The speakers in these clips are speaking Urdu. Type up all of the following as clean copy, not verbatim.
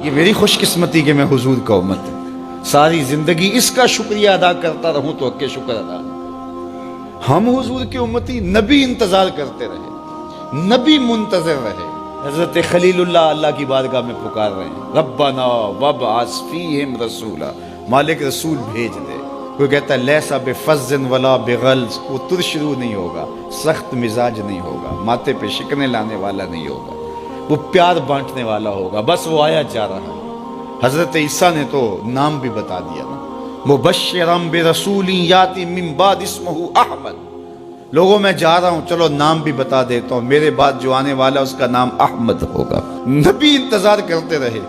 یہ میری خوش قسمتی کہ میں حضور کا امت ہوں، ساری زندگی اس کا شکریہ ادا کرتا رہوں تو حق شکر ادا نہیں۔ ہم حضور کی امتی، نبی انتظار کرتے رہے، نبی منتظر رہے۔ حضرت خلیل اللہ کی بارگاہ میں پکار رہے ہیں، ربنا وابعث فیہم رسولا، مالک رسول بھیج دے۔ کوئی کہتا ہے لیسا بفظ ولا بغلظ، وہ ترشرو نہیں ہوگا، سخت مزاج نہیں ہوگا، ماتھے پہ شکنیں لانے والا نہیں ہوگا، وہ پیار بانٹنے والا ہوگا، بس وہ آیا جا رہا ہے۔ حضرت عیسیٰ نے تو نام بھی بتا دیا نا، مبشرم برسول یاتی من بعد اسمہ احمد، لوگوں میں جا رہا ہوں، چلو نام بھی بتا دیتا ہوں، میرے بعد جو آنے والا اس کا نام احمد ہوگا۔ نبی انتظار کرتے رہے،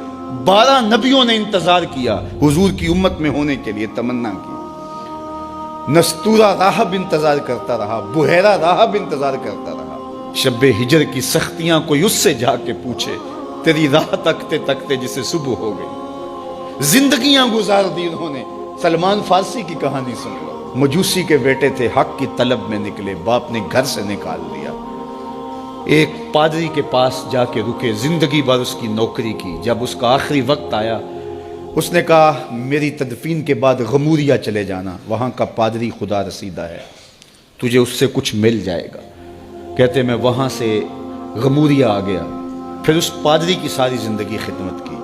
12 نبیوں نے انتظار کیا حضور کی امت میں ہونے کے لیے، تمنا کی۔ نستورہ راہب انتظار کرتا رہا، بحیرہ راہب انتظار کرتا رہا۔ شب ہجر کی سختیاں کوئی اس سے جا کے پوچھے، تیری راہ تکتے تکتے جسے صبح ہو گئی۔ زندگیاں گزار دی انہوں نے۔ سلمان فارسی کی کہانی سن لو، مجوسی کے بیٹے تھے، حق کی طلب میں نکلے، باپ نے گھر سے نکال دیا، ایک پادری کے پاس جا کے رکے، زندگی بھر اس کی نوکری کی۔ جب اس کا آخری وقت آیا، اس نے کہا میری تدفین کے بعد غموریا چلے جانا، وہاں کا پادری خدا رسیدہ ہے، تجھے اس سے کچھ مل جائے گا۔ کہتے میں وہاں سے غموریا آ گیا، پھر اس پادری کی ساری زندگی خدمت کی۔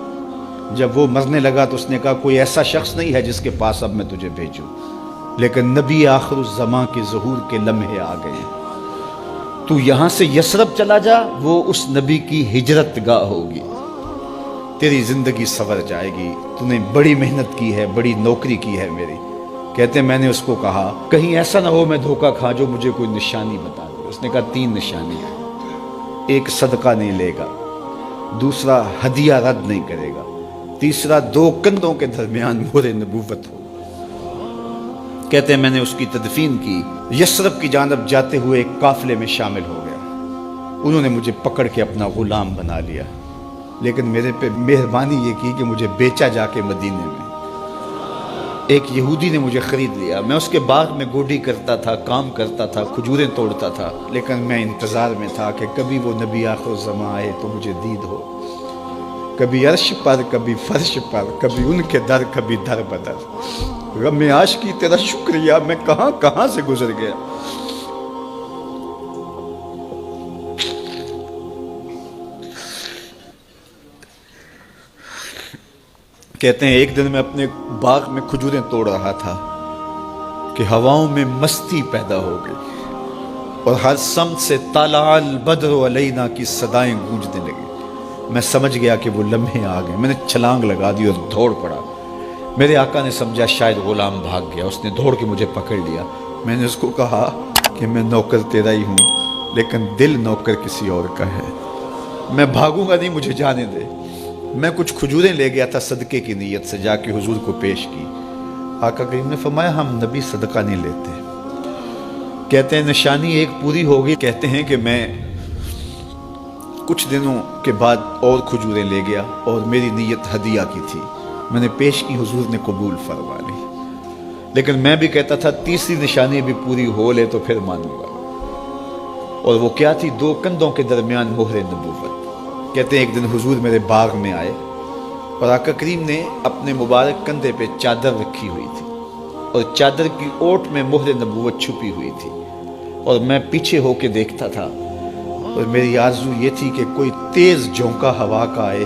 جب وہ مرنے لگا تو اس نے کہا کوئی ایسا شخص نہیں ہے جس کے پاس اب میں تجھے بھیجوں، لیکن نبی آخر الزماں کے ظہور کے لمحے آ گئے، تو یہاں سے یثرب چلا جا، وہ اس نبی کی ہجرت گاہ ہوگی، تیری زندگی سنور جائے گی، تو نے بڑی محنت کی ہے، بڑی نوکری کی ہے میری۔ کہتے میں نے اس کو کہا کہیں ایسا نہ ہو میں دھوکہ کھا جو مجھے کوئی نشانی بتا دے۔ اس نے کہا 3 نشانیاں، ایک صدقہ نہیں لے گا، دوسرا ہدیہ رد نہیں کرے گا، تیسرا 2 کندھوں کے درمیان مہر نبوت ہو۔ کہتے ہیں میں نے اس کی تدفین کی، یثرب کی جانب جاتے ہوئے ایک قافلے میں شامل ہو گیا، انہوں نے مجھے پکڑ کے اپنا غلام بنا لیا، لیکن میرے پہ مہربانی یہ کی کہ مجھے بیچا جا کے مدینے میں۔ ایک یہودی نے مجھے خرید لیا، میں اس کے باغ میں گوڈی کرتا تھا، کام کرتا تھا، کھجوریں توڑتا تھا، لیکن میں انتظار میں تھا کہ کبھی وہ نبی آخر الزماں آئے تو مجھے دید ہو، کبھی عرش پر، کبھی فرش پر، کبھی ان کے در، کبھی در بدر۔ غم عاشقی تیرا شکریہ، میں کہاں کہاں سے گزر گیا۔ کہتے ہیں ایک دن میں اپنے باغ میں کھجوریں توڑ رہا تھا کہ ہواؤں میں مستی پیدا ہو گئی اور ہر سمت سے طلع البدر علینا کی صدائیں گونجنے لگی۔ میں سمجھ گیا کہ وہ لمحے آ گئے، میں نے چھلانگ لگا دی اور دوڑ پڑا۔ میرے آقا نے سمجھا شاید غلام بھاگ گیا، اس نے دوڑ کے مجھے پکڑ لیا۔ میں نے اس کو کہا کہ میں نوکر تیرا ہی ہوں، لیکن دل نوکر کسی اور کا ہے، میں بھاگوں گا نہیں، مجھے جانے دے۔ میں کچھ کھجوریں لے گیا تھا صدقے کی نیت سے، جا کے حضور کو پیش کی۔ آقا کریم نے فرمایا ہم نبی صدقہ نہیں لیتے۔ کہتے ہیں نشانی ایک پوری ہو گئی۔ کہتے ہیں کہ میں کچھ دنوں کے بعد اور کھجوریں لے گیا اور میری نیت ہدیہ کی تھی، میں نے پیش کی، حضور نے قبول فرما لی، لیکن میں بھی کہتا تھا تیسری نشانی بھی پوری ہو لے تو پھر مانوں گا، اور وہ کیا تھی؟ 2 کندھوں کے درمیان مہر نبوت۔ کہتے ہیں ایک دن حضور میرے باغ میں آئے اور آقا کریم نے اپنے مبارک کندھے پہ چادر رکھی ہوئی تھی اور چادر کی اوٹ میں مہر نبوت چھپی ہوئی تھی، اور میں پیچھے ہو کے دیکھتا تھا، اور میری آرزو یہ تھی کہ کوئی تیز جھونکا ہوا کا آئے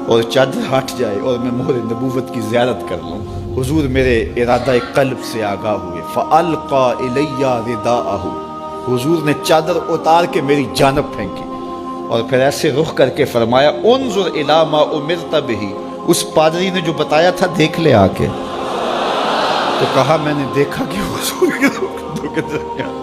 اور چادر ہٹ جائے اور میں مہر نبوت کی زیارت کر لوں۔ حضور میرے ارادہ قلب سے آگاہ ہوئے، فَأَلْقَى إِلَيَّ رِدَاءَهُ، حضور نے چادر اتار کے میری جانب پھینکی اور پھر ایسے رخ کر کے فرمایا انظر الی ما امرت بہ، اس پادری نے جو بتایا تھا دیکھ لے آ کے۔ تو کہا میں نے دیکھا کہ حضور کے کندھوں کے درمیان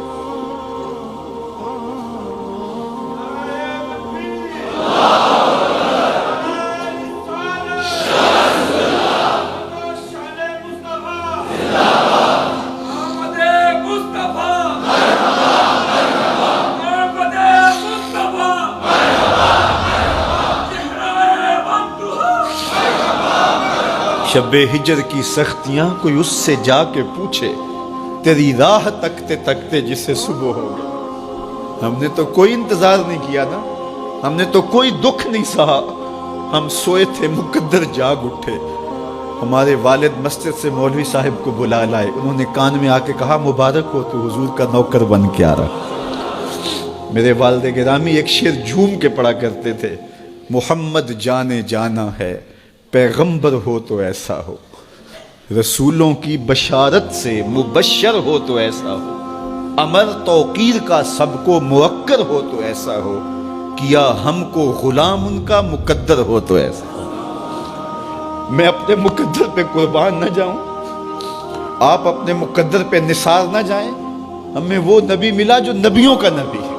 شب ہجر کی سختیاں کوئی اس سے جا کے پوچھے، تیری راہ تکتے تکتے جسے صبح ہو گئی۔ ہم نے تو کوئی انتظار نہیں کیا نا، ہم نے تو کوئی دکھ نہیں سہا، ہم سوئے تھے مقدر جاگ اٹھے، ہمارے والد مسجد سے مولوی صاحب کو بلا لائے، انہوں نے کان میں آ کے کہا مبارک ہو تو حضور کا نوکر بن کے آ رہا۔ میرے والد گرامی ایک شعر جھوم کے پڑھا کرتے تھے، محمد جانے جانا ہے پیغمبر ہو تو ایسا ہو، رسولوں کی بشارت سے مبشر ہو تو ایسا ہو، امر توقیر کا سب کو موقر ہو تو ایسا ہو، کیا ہم کو غلام ان کا مقدر ہو تو ایسا ہو۔ میں اپنے مقدر پہ قربان نہ جاؤں، آپ اپنے مقدر پہ نثار نہ جائیں، ہمیں وہ نبی ملا جو نبیوں کا نبی ہے۔